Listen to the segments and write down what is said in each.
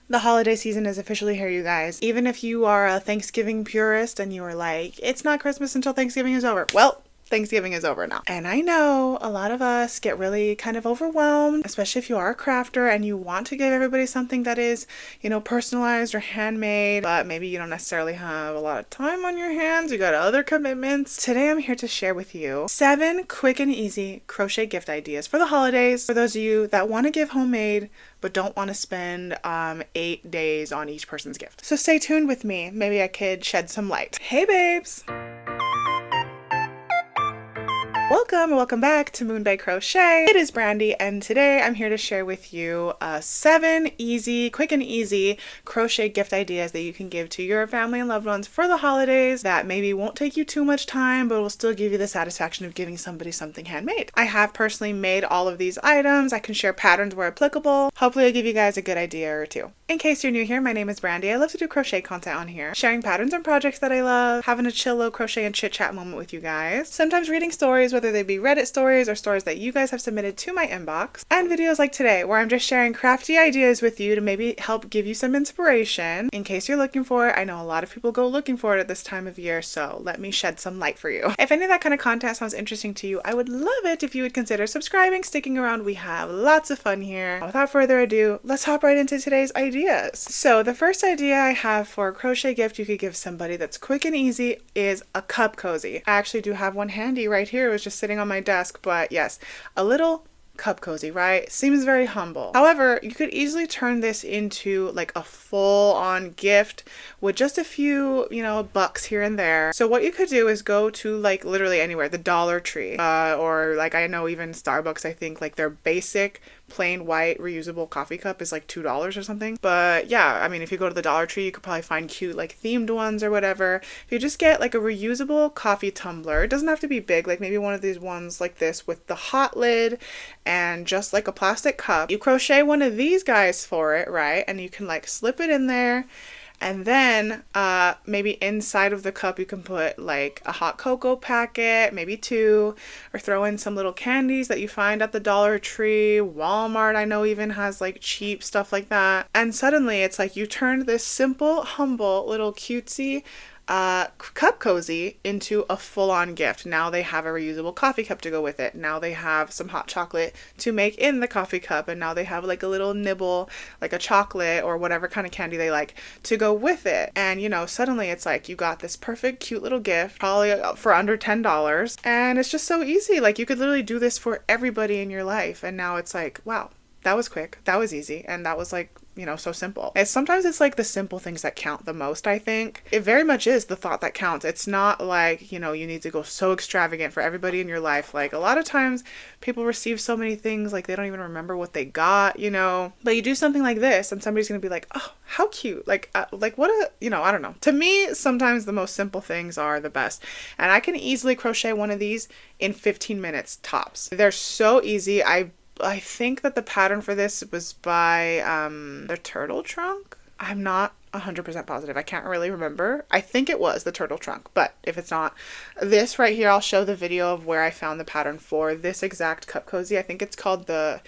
The holiday season is officially here, you guys. Even if you are a Thanksgiving purist and you are like, it's not Christmas until Thanksgiving is over. Well, Thanksgiving is over now. And I know a lot of us get really kind of overwhelmed, especially if you are a crafter and you want to give everybody something that is, personalized or handmade, but maybe you don't necessarily have a lot of time on your hands. You got other commitments. Today I'm here to share with you 7 quick and easy crochet gift ideas for the holidays for those of you that want to give homemade but don't want to spend 8 days on each person's gift. So stay tuned with me. Maybe I could shed some light. Hey babes! Welcome back to Moon by Crochet. It is Brandy, and today I'm here to share with you 7 quick and easy crochet gift ideas that you can give to your family and loved ones for the holidays that maybe won't take you too much time, but will still give you the satisfaction of giving somebody something handmade. I have personally made all of these items. I can share patterns where applicable. Hopefully I'll give you guys a good idea or two. In case you're new here, my name is Brandy. I love to do crochet content on here, sharing patterns and projects that I love, having a chill little crochet and chit chat moment with you guys, sometimes reading stories, whether they be Reddit stories or stories that you guys have submitted to my inbox, and videos like today where I'm just sharing crafty ideas with you to maybe help give you some inspiration in case you're looking for it. I know a lot of people go looking for it at this time of year, so let me shed some light for you. If any of that kind of content sounds interesting to you, I would love it if you would consider subscribing, sticking around. We have lots of fun here. Without further ado, let's hop right into today's ideas. So the first idea I have for a crochet gift you could give somebody that's quick and easy is a cup cozy. I actually do have one handy right here. It was just sitting on my desk, but yes, a little cup cozy, right? Seems very humble. However, you could easily turn this into like a full-on gift with just a few, bucks here and there. So what you could do is go to like literally anywhere, the Dollar Tree, or like I know even Starbucks, I think like their basic plain white reusable coffee cup is like $2 or something. But yeah, I mean, if you go to the Dollar Tree, you could probably find cute like themed ones or whatever. If you just get like a reusable coffee tumbler, it doesn't have to be big, like maybe one of these ones like this with the hot lid and just like a plastic cup. You crochet one of these guys for it, right? And you can like slip it in there. And then maybe inside of the cup you can put like a hot cocoa packet, maybe 2, or throw in some little candies that you find at the Dollar Tree. Walmart I know even has like cheap stuff like that. And suddenly it's like you turned this simple, humble, little cutesy cup cozy into a full-on gift. Now they have a reusable coffee cup to go with it. Now they have some hot chocolate to make in the coffee cup, and now they have like a little nibble, like a chocolate or whatever kind of candy they like to go with it. And suddenly it's like you got this perfect cute little gift, probably for under $10, and it's just so easy. Like you could literally do this for everybody in your life, and now it's like, wow, that was quick, that was easy, and that was like so simple. Sometimes it's like the simple things that count the most, I think. It very much is the thought that counts. It's not like, you need to go so extravagant for everybody in your life. Like a lot of times people receive so many things, like they don't even remember what they got, But you do something like this and somebody's going to be like, oh, how cute. Like what a, I don't know. To me, sometimes the most simple things are the best. And I can easily crochet one of these in 15 minutes tops. They're so easy. I think that the pattern for this was by the Turtle Trunk. I'm not 100% positive. I can't really remember. I think it was the Turtle Trunk, but if it's not, this right here, I'll show the video of where I found the pattern for this exact cup cozy. I think it's called the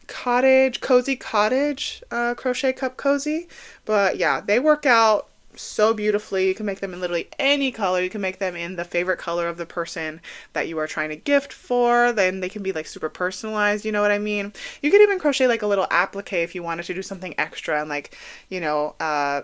Cozy Cottage crochet cup cozy. But yeah, they work out so beautifully. You can make them in literally any color. You can make them in the favorite color of the person that you are trying to gift for. Then they can be like super personalized, you know what I mean? You could even crochet like a little applique if you wanted to do something extra and like,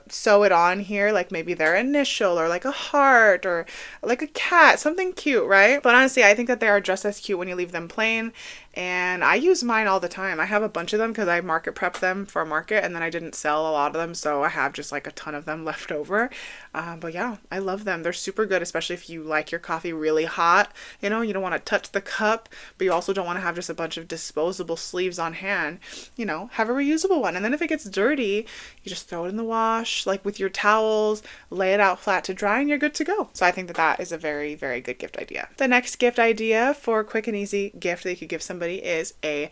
sew it on here, like maybe their initial or like a heart or like a cat, something cute, right? But honestly, I think that they are just as cute when you leave them plain. And I use mine all the time. I have a bunch of them because I market prep them for a market, and then I didn't sell a lot of them, so I have just like a ton of them left over. But yeah, I love them. They're super good, especially if you like your coffee really hot. You don't want to touch the cup, but you also don't want to have just a bunch of disposable sleeves on hand. Have a reusable one. And then if it gets dirty, you just throw it in the wash, like with your towels, lay it out flat to dry, and you're good to go. So I think that that is a very, very good gift idea. The next gift idea for a quick and easy gift that you could give somebody is a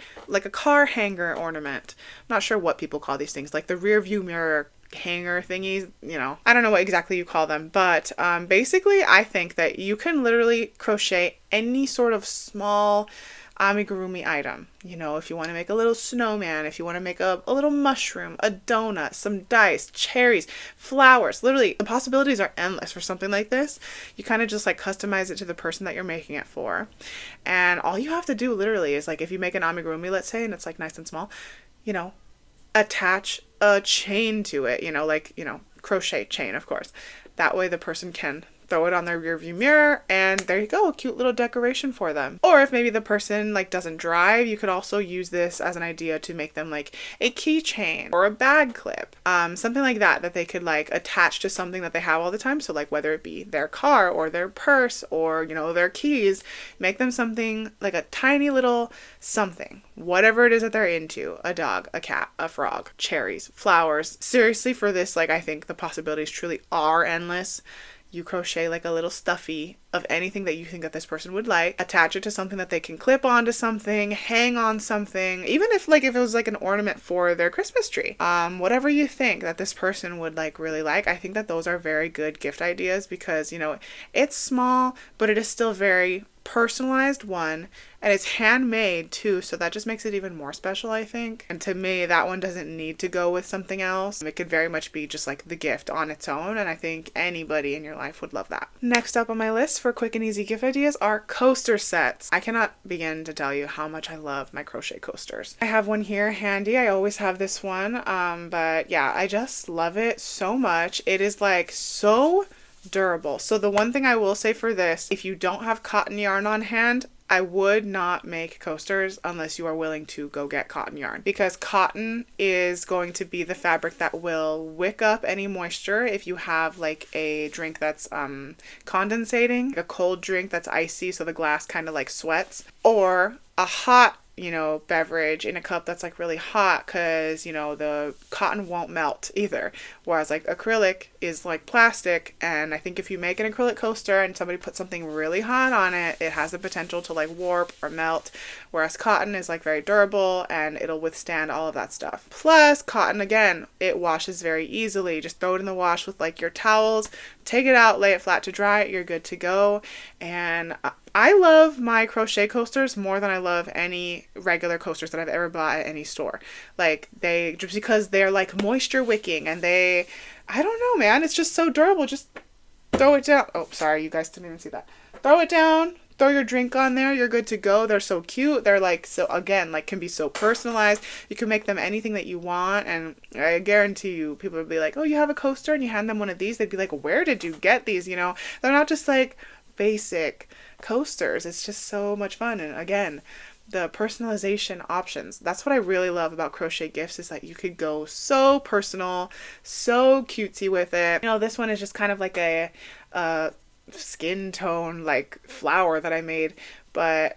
car hanger ornament. I'm not sure what people call these things, like the rear view mirror hanger thingies, I don't know what exactly you call them, but basically I think that you can literally crochet any sort of small amigurumi item. You know, if you want to make a little snowman, if you want to make a little mushroom, a donut, some dice, cherries, flowers, literally the possibilities are endless for something like this. You kind of just like customize it to the person that you're making it for. And all you have to do literally is like, if you make an amigurumi, let's say, and it's like nice and small, you know, attach a chain to it, you know, like, you know, crochet chain, of course. That way the person can throw it on their rear view mirror and there you go, a cute little decoration for them. Or if maybe the person like doesn't drive, you could also use this as an idea to make them like a keychain or a bag clip, something like that they could like attach to something that they have all the time. So like whether it be their car or their purse or, you know, their keys, make them something like a tiny little something, whatever it is that they're into, a dog, a cat, a frog, cherries, flowers. Seriously, for this, like I think the possibilities truly are endless. You crochet like a little stuffy of anything that you think that this person would like, attach it to something that they can clip onto something, hang on something, even if it was like an ornament for their Christmas tree, whatever you think that this person would like really like. I think that those are very good gift ideas because, you know, it's small, but it is still very personalized, one, and it's handmade too, so that just makes it even more special, I think. And to me, that one doesn't need to go with something else. It could very much be just like the gift on its own, and I think anybody in your life would love that. Next up on my list for quick and easy gift ideas are coaster sets. I cannot begin to tell you how much I love my crochet coasters. I have one here handy. I always have this one, but yeah, I just love it so much. It is like so durable. So the one thing I will say for this, if you don't have cotton yarn on hand, I would not make coasters unless you are willing to go get cotton yarn, because cotton is going to be the fabric that will wick up any moisture if you have like a drink that's condensating, a cold drink that's icy so the glass kind of like sweats, or a hot, you know, beverage in a cup that's like really hot, because, you know, the cotton won't melt either. Whereas like acrylic is like plastic, and I think if you make an acrylic coaster and somebody puts something really hot on it, it has the potential to like warp or melt. Whereas cotton is like very durable and it'll withstand all of that stuff. Plus cotton, again, it washes very easily. Just throw it in the wash with like your towels, take it out, lay it flat to dry, you're good to go. And I love my crochet coasters more than I love any regular coasters that I've ever bought at any store. Like, they, just because they're like moisture wicking and they, I don't know, man, it's just so durable. Just throw it down. Oh, sorry, you guys didn't even see that. Throw it down, throw your drink on there, you're good to go. They're so cute. They're like, so again, like can be so personalized. You can make them anything that you want, and I guarantee you people would be like, oh, you have a coaster, and you hand them one of these, they'd be like, where did you get these? You know, they're not just like basic coasters. It's just so much fun. And again, the personalization options, that's what I really love about crochet gifts, is that you could go so personal, so cutesy with it. You know, this one is just kind of like a skin tone like flower that I made, but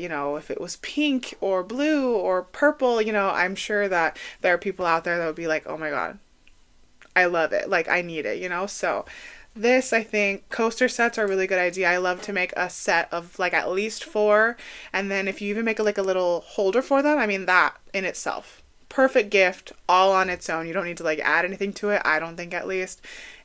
you know, if it was pink or blue or purple, you know, I'm sure that there are people out there that would be like, oh my god, I love it, like I need it, you know. So this, I think, coaster sets are a really good idea. I love to make a set of like at least 4, and then if you even make like a little holder for them, I mean, that in itself, perfect gift all on its own. You don't need to like add anything to it, I don't think, at least.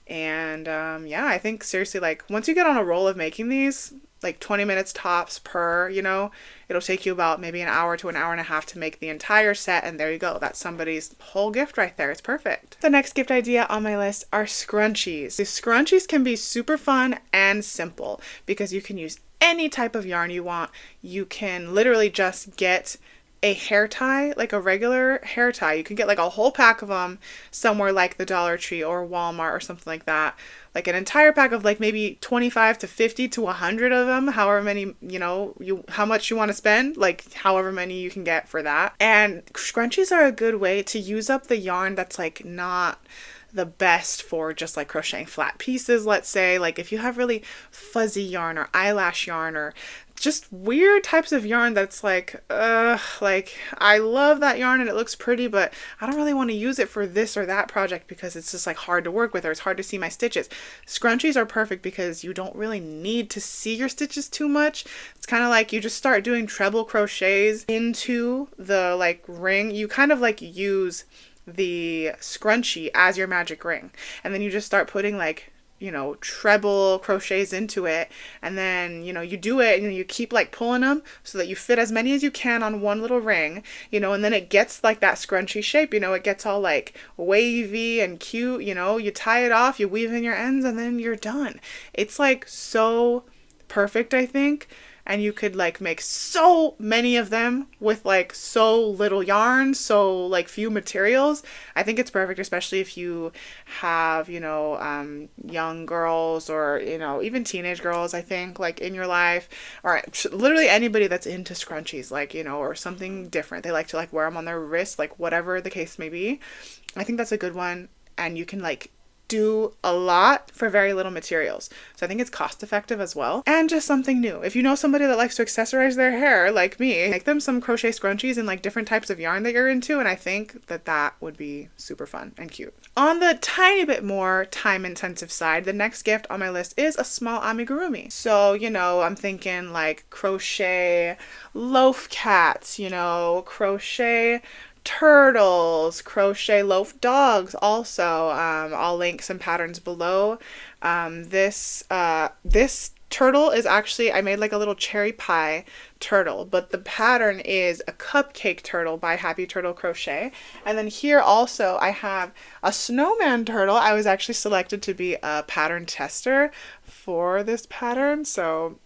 And yeah, I think seriously, like once you get on a roll of making these, like 20 minutes tops per, you know, it'll take you about maybe an hour to an hour and a half to make the entire set, and there you go. That's somebody's whole gift right there. It's perfect. The next gift idea on my list are scrunchies. The scrunchies can be super fun and simple because you can use any type of yarn you want. You can literally just get a hair tie, like a regular hair tie. You can get like a whole pack of them somewhere like the Dollar Tree or Walmart or something like that. Like an entire pack of like maybe 25 to 50 to 100 of them, however many, you know, how much you want to spend, like however many you can get for that. And scrunchies are a good way to use up the yarn that's like not the best for just like crocheting flat pieces. Let's say like if you have really fuzzy yarn or eyelash yarn or just weird types of yarn that's like I love that yarn and it looks pretty, but I don't really want to use it for this or that project because it's just like hard to work with or it's hard to see my stitches. Scrunchies are perfect because you don't really need to see your stitches too much. It's kind of like you just start doing treble crochets into the like ring. You kind of like use the scrunchie as your magic ring, and then you just start putting like you know, treble crochets into it, and then, you know, you do it and you keep like pulling them so that you fit as many as you can on one little ring, you know, and then it gets like that scrunchy shape, you know, it gets all like wavy and cute, you know, you tie it off, you weave in your ends, and then you're done. It's like so perfect, I think. And you could like make so many of them with like so little yarn, so like few materials. I think it's perfect, especially if you have, you know, young girls, or, you know, even teenage girls, I think, like in your life, or literally anybody that's into scrunchies, like, you know, or something different. They like to like wear them on their wrist, like whatever the case may be. I think that's a good one. And you can like do a lot for very little materials. So I think it's cost effective as well. And just something new. If you know somebody that likes to accessorize their hair like me, make them some crochet scrunchies in like different types of yarn that you're into, and I think that that would be super fun and cute. On the tiny bit more time intensive side, the next gift on my list is a small amigurumi. So, you know, I'm thinking like crochet loaf cats, you know, crochet turtles, crochet loaf dogs also. I'll link some patterns below. This turtle is actually, I made like a little cherry pie turtle, but the pattern is a cupcake turtle by Happy Turtle Crochet. And then here also I have a snowman turtle. I was actually selected to be a pattern tester for this pattern, so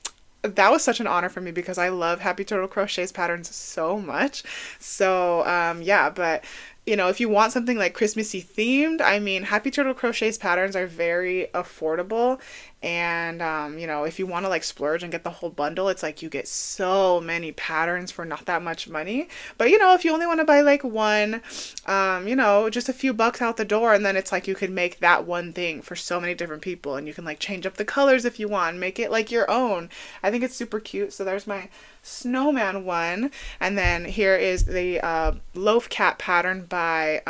that was such an honor for me because I love Happy Turtle Crochet's patterns so much. So yeah, but you know, if you want something like Christmassy themed, I mean, Happy Turtle Crochet's patterns are very affordable. And, you know, if you want to like splurge and get the whole bundle, it's like you get so many patterns for not that much money. But, you know, if you only want to buy like one, you know, just a few bucks out the door, and then it's like you could make that one thing for so many different people, and you can like change up the colors if you want, make it like your own. I think it's super cute. So there's my snowman one. And then here is the loaf cat pattern by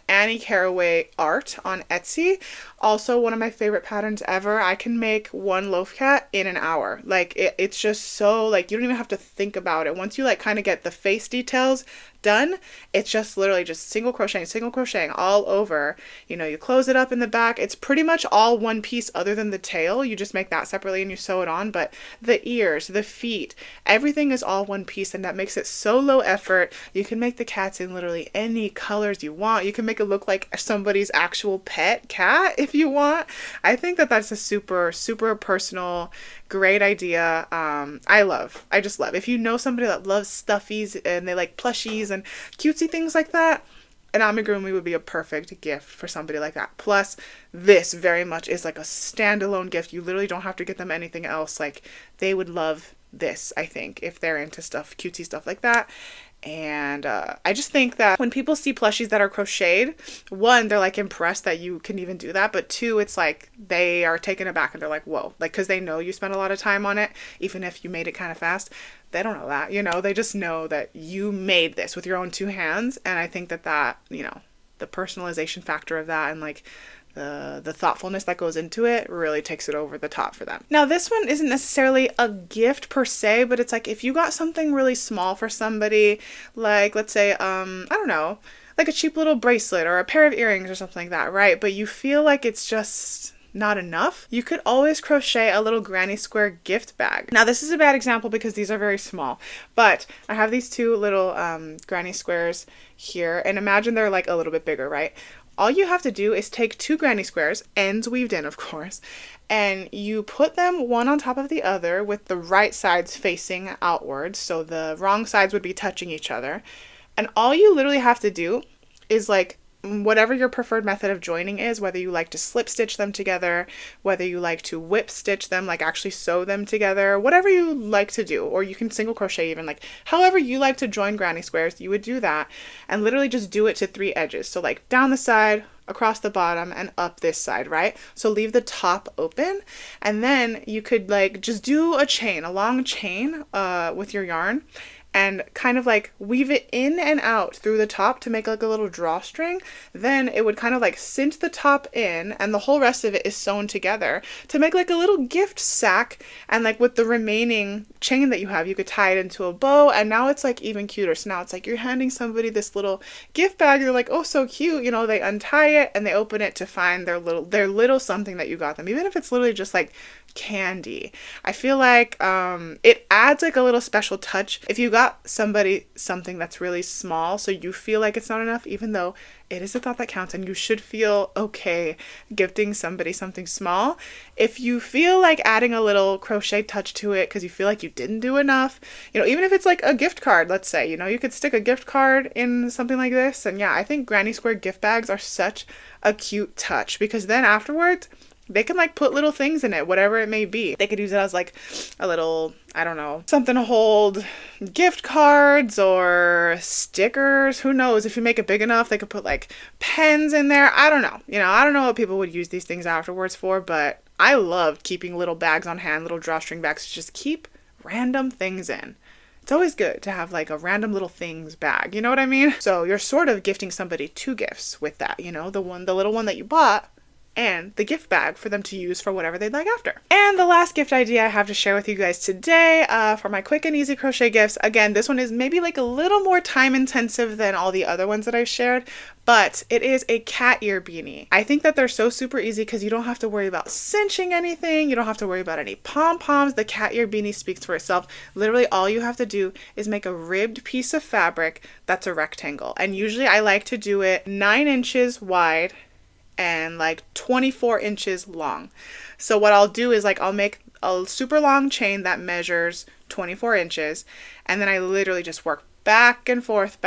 Annie Caraway Art on Etsy. Also one of my favorite patterns ever. I can make one loaf cat in an hour. Like it's just so like you don't even have to think about it. Once you like kind of get the face details done, it's just literally just single crocheting all over. You know, you close it up in the back. It's pretty much all one piece other than the tail. You just make that separately and you sew it on, but the ears, the feet, everything is all one piece, and that makes it so low effort. You can make the cats in literally any colors you want. You can make it look like somebody's actual pet cat if you want. I think that that's a super, super personal, great idea. I just love. If you know somebody that loves stuffies and they like plushies and cutesy things like that, an amigurumi would be a perfect gift for somebody like that. Plus, this very much is like a standalone gift. You literally don't have to get them anything else. Like, they would love this, I think, if they're into stuff, cutesy stuff like that. And I just think that when people see plushies that are crocheted, one, they're like impressed that you can even do that, but two, it's like they are taken aback and they're like, whoa, like, because they know you spent a lot of time on it, even if you made it kind of fast. They don't know that, you know, they just know that you made this with your own two hands. And I think that, you know, the personalization factor of that and like the thoughtfulness that goes into it really takes it over the top for them. Now, this one isn't necessarily a gift per se, but it's like if you got something really small for somebody, like let's say, I don't know, like a cheap little bracelet or a pair of earrings or something like that, right? But you feel like it's just not enough, you could always crochet a little granny square gift bag. Now, this is a bad example because these are very small, but I have these two little granny squares here, and imagine they're like a little bit bigger, right? All you have to do is take two granny squares, ends weaved in, of course, and you put them one on top of the other with the right sides facing outwards, so the wrong sides would be touching each other. And all you literally have to do is like whatever your preferred method of joining is, whether you like to slip stitch them together, whether you like to whip stitch them, like actually sew them together, whatever you like to do, or you can single crochet even, like however you like to join granny squares, you would do that and literally just do it to three edges. So like down the side, across the bottom, and up this side, right? So leave the top open, and then you could like just do a chain, a long chain with your yarn, and kind of like weave it in and out through the top to make like a little drawstring, then it would kind of like cinch the top in and the whole rest of it is sewn together to make like a little gift sack. And like with the remaining chain that you have, you could tie it into a bow, and now it's like even cuter. So now it's like you're handing somebody this little gift bag, you're like, oh, so cute, you know, they untie it and they open it to find their little something that you got them, even if it's literally just like candy. I feel like it adds like a little special touch if you got somebody something that's really small, so you feel like it's not enough, even though it is a thought that counts and you should feel okay gifting somebody something small. If you feel like adding a little crochet touch to it because you feel like you didn't do enough, you know, even if it's like a gift card, let's say, you know, you could stick a gift card in something like this. And yeah, I think granny square gift bags are such a cute touch, because then afterwards they can like put little things in it, whatever it may be. They could use it as like a little, I don't know, something to hold gift cards or stickers. Who knows? If you make it big enough, they could put like pens in there. I don't know. You know, I don't know what people would use these things afterwards for, but I love keeping little bags on hand, little drawstring bags to just keep random things in. It's always good to have like a random little things bag. You know what I mean? So you're sort of gifting somebody two gifts with that, you know, the little one that you bought, and the gift bag for them to use for whatever they'd like after. And the last gift idea I have to share with you guys today for my quick and easy crochet gifts. Again, this one is maybe like a little more time intensive than all the other ones that I've shared, but it is a cat ear beanie. I think that they're so super easy because you don't have to worry about cinching anything. You don't have to worry about any pom-poms. The cat ear beanie speaks for itself. Literally all you have to do is make a ribbed piece of fabric that's a rectangle. And usually I like to do it 9 inches wide and like 24 inches long. So what I'll do is like I'll make a super long chain that measures 24 inches, and then I literally just work back and forth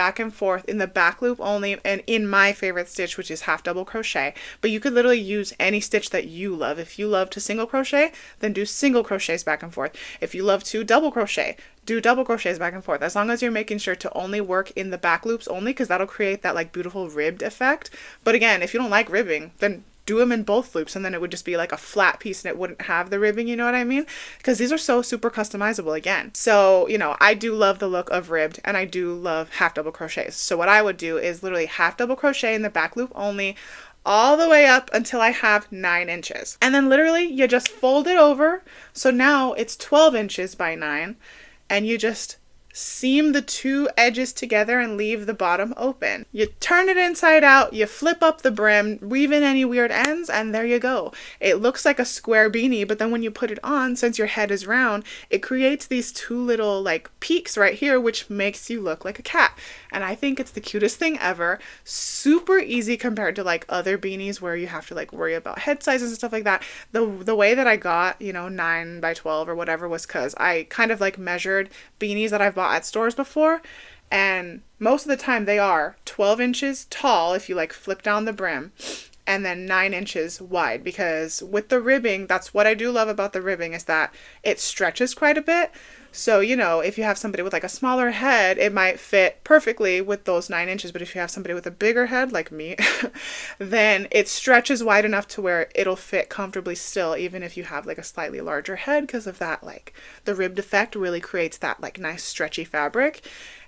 in the back loop only, and in my favorite stitch, which is half double crochet. But you could literally use any stitch that you love. If you love to single crochet, then do single crochets back and forth. If you love to double crochet, do double crochets back and forth, as long as you're making sure to only work in the back loops only, because that'll create that like beautiful ribbed effect. But again, if you don't like ribbing, then do them in both loops, and then it would just be like a flat piece and it wouldn't have the ribbing, you know what I mean? Because these are so super customizable again. So, you know, I do love the look of ribbed, and I do love half double crochets. So what I would do is literally half double crochet in the back loop only, all the way up until I have 9 inches. And then literally you just fold it over. So now it's 12 inches by 9, and you just seam the two edges together and leave the bottom open. You turn it inside out, you flip up the brim, weave in any weird ends, and there you go. It looks like a square beanie, but then when you put it on, since your head is round, it creates these two little like peaks right here, which makes you look like a cat. And I think it's the cutest thing ever. Super easy compared to like other beanies where you have to like worry about head sizes and stuff like that. The way that I got, you know, 9 by 12 or whatever was because I kind of like measured beanies that I've bought at stores before, and most of the time they are 12 inches tall if you like flip down the brim, and then 9 inches wide, because with the ribbing, that's what I do love about the ribbing, is that it stretches quite a bit. So, you know, if you have somebody with like a smaller head, it might fit perfectly with those 9 inches. But if you have somebody with a bigger head like me, then it stretches wide enough to where it'll fit comfortably still, even if you have like a slightly larger head, because of that, like the ribbed effect really creates that like nice stretchy fabric.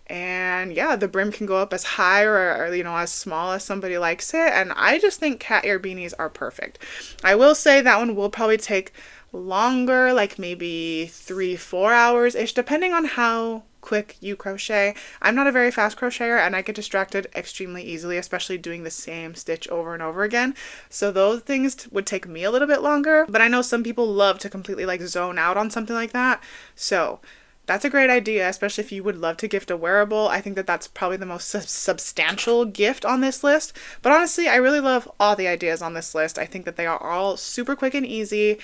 And yeah, the brim can go up as high or, you know, as small as somebody likes it. And I just think cat ear beanies are perfect. I will say that one will probably take longer, like maybe 3-4 hours ish, depending on how quick you crochet. I'm not a very fast crocheter, and I get distracted extremely easily, especially doing the same stitch over and over again. So those things would take me a little bit longer, but I know some people love to completely like zone out on something like that. So that's a great idea, especially if you would love to gift a wearable. I think that that's probably the most substantial gift on this list. But honestly, I really love all the ideas on this list. I think that they are all super quick and easy,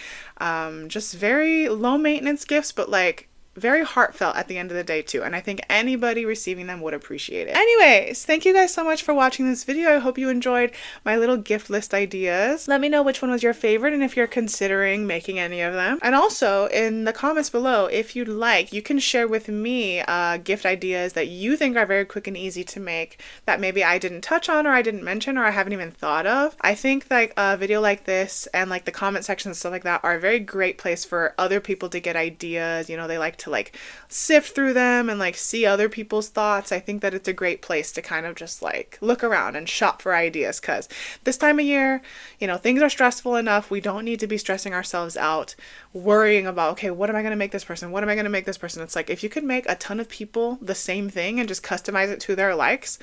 just very low maintenance gifts, but like very heartfelt at the end of the day too, and I think anybody receiving them would appreciate it. Anyways, thank you guys so much for watching this video. I hope you enjoyed my little gift list ideas. Let me know which one was your favorite and if you're considering making any of them. And also in the comments below, if you'd like, you can share with me gift ideas that you think are very quick and easy to make that maybe I didn't touch on or I didn't mention or I haven't even thought of. I think like a video like this and like the comment section and stuff like that are a very great place for other people to get ideas. You know, they like to to like sift through them and like see other people's thoughts, I think that it's a great place to kind of just like look around and shop for ideas, because this time of year, you know, things are stressful enough. We don't need to be stressing ourselves out worrying about, okay, what am I going to make this person? What am I going to make this person? It's like, if you could make a ton of people the same thing and just customize it to their likes,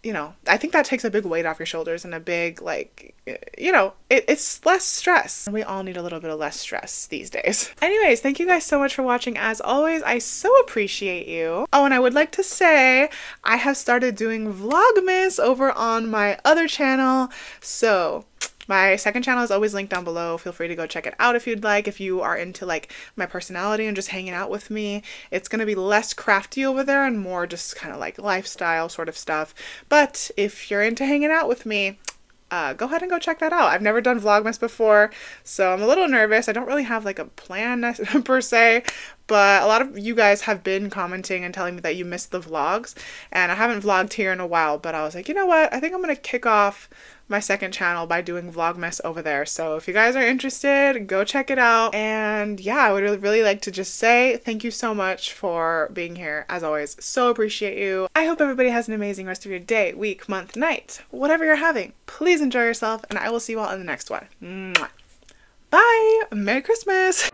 you know, I think that takes a big weight off your shoulders and a big, like, you know, it's less stress. And we all need a little bit of less stress these days. Anyways, thank you guys so much for watching. As always, I so appreciate you. Oh, and I would like to say I have started doing Vlogmas over on my other channel. So my second channel is always linked down below. Feel free to go check it out if you'd like. If you are into like my personality and just hanging out with me, it's going to be less crafty over there and more just kind of like lifestyle sort of stuff. But if you're into hanging out with me, go ahead and go check that out. I've never done Vlogmas before, so I'm a little nervous. I don't really have like a plan per se, but a lot of you guys have been commenting and telling me that you missed the vlogs, and I haven't vlogged here in a while, but I was like, you know what? I think I'm going to kick off my second channel by doing Vlogmas over there. So if you guys are interested, go check it out. And yeah, I would really like to just say thank you so much for being here. As always, so appreciate you. I hope everybody has an amazing rest of your day, week, month, night, whatever you're having. Please enjoy yourself, and I will see you all in the next one. Mwah. Bye! Merry Christmas!